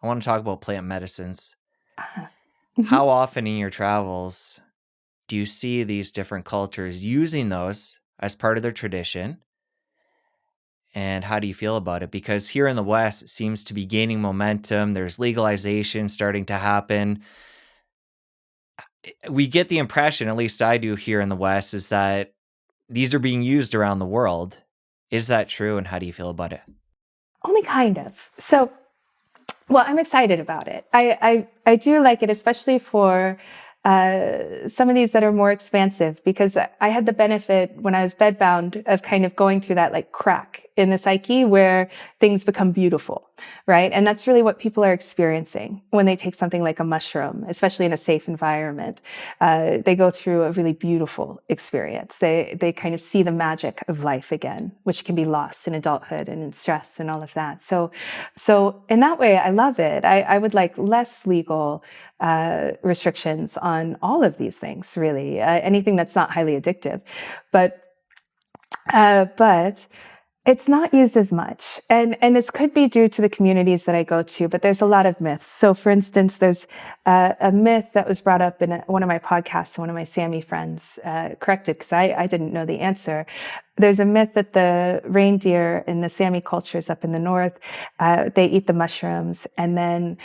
I want to talk about plant medicines. Mhm. How often in your travels do you see these different cultures using those as part of their tradition? And how do you feel about it? Because here in the West, it seems to be gaining momentum. There's legalization starting to happen. We get the impression, at least I do here in the West, is that these are being used around the world. Is that true? And how do you feel about it? Only kind of. So, well, I'm excited about it. I do like it, especially for some of these that are more expansive, because I had the benefit when I was bedbound of kind of going through that like crack in the psyche where things become beautiful, right? And that's really what people are experiencing when they take something like a mushroom, especially in a safe environment. They go through a really beautiful experience. They kind of see the magic of life again, which can be lost in adulthood and in stress and all of that. So in that way, I love it. I would like less legal restrictions on all of these things, really, anything that's not highly addictive. But it's not used as much. And this could be due to the communities that I go to, but there's a lot of myths. So for instance, there's a myth that was brought up in one of my podcasts, one of my Sami friends corrected, because I didn't know the answer. There's a myth that the reindeer in the Sami cultures up in the north, they eat the mushrooms and then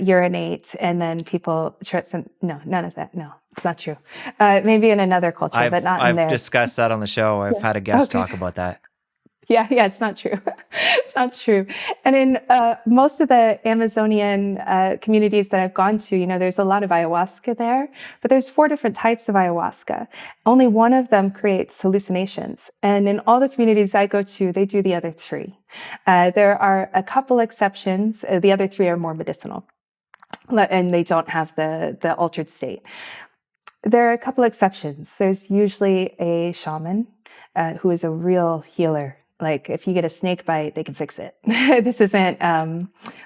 urinate, and then people trip from, no, none of that. No, it's not true. Maybe in another culture, but not in I've theirs. discussed that on the show. I've Yeah. had a Oh, guest good. talk about that. Yeah, it's not true. It's not true. And in most of the Amazonian communities that I've gone to, there's a lot of ayahuasca there, but there's 4 different types of ayahuasca. Only one of them creates hallucinations. And in all the communities I go to, they do the other 3. There are a couple exceptions. The other 3 are more medicinal, and they don't have the altered state. There are a couple exceptions. There's usually a shaman who is a real healer. Like if you get a snake bite, they can fix it. This isn't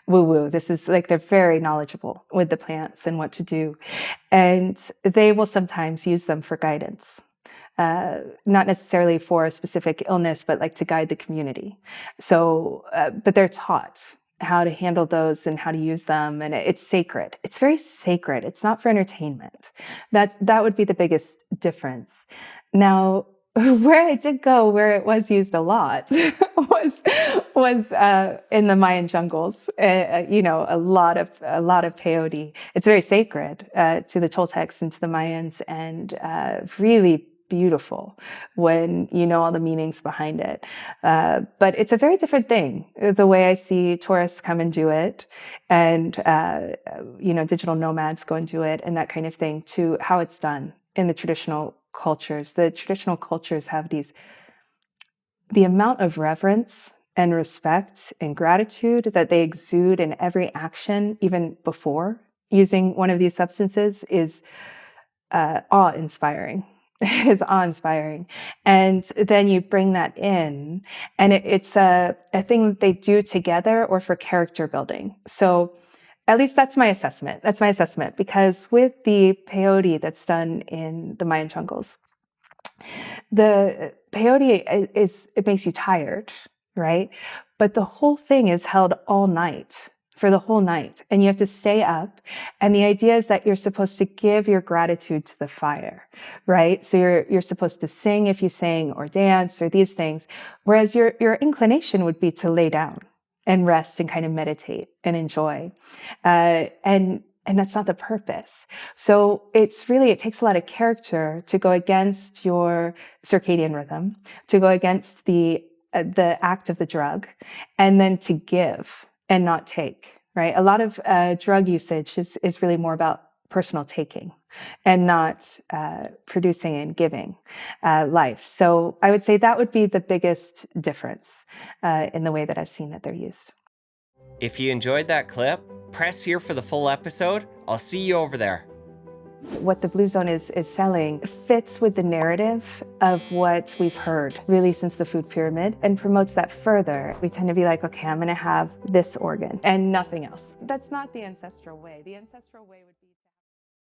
woo-woo. This is like they're very knowledgeable with the plants and what to do. And they will sometimes use them for guidance. Not necessarily for a specific illness, but like to guide the community. So, but they're taught how to handle those and how to use them. And it's sacred. It's very sacred. It's not for entertainment. That would be the biggest difference. Now, where I did go, where it was used a lot, was in the Mayan jungles. A lot of peyote. It's very sacred to the Toltecs and to the Mayans, and really beautiful when you know all the meanings behind it. But it's a very different thing, the way I see tourists come and do it, and digital nomads go and do it, and that kind of thing, to how it's done in the traditional cultures. The traditional cultures have the amount of reverence and respect and gratitude that they exude in every action, even before using one of these substances, is awe-inspiring. Is awe-inspiring. And then you bring that in, and it's a thing that they do together or for character building. So at least that's my assessment. That's my assessment, because with the peyote that's done in the Mayan jungles, the peyote it makes you tired, right? But the whole thing is held all night, for the whole night, and you have to stay up. And the idea is that you're supposed to give your gratitude to the fire, right? So you're supposed to sing if you sing, or dance, or these things, whereas your inclination would be to lay down and rest and kind of meditate and enjoy, and that's not the purpose. So it takes a lot of character to go against your circadian rhythm, to go against the act of the drug, and then to give and not take, right? A lot of drug usage is really more about personal taking and not producing and giving life. So I would say that would be the biggest difference in the way that I've seen that they're used. If you enjoyed that clip, press here for the full episode. I'll see you over there. What the Blue Zone is selling fits with the narrative of what we've heard really since the food pyramid, and promotes that further. We tend to be like, okay, I'm going to have this organ and nothing else. That's not the ancestral way. The ancestral way would be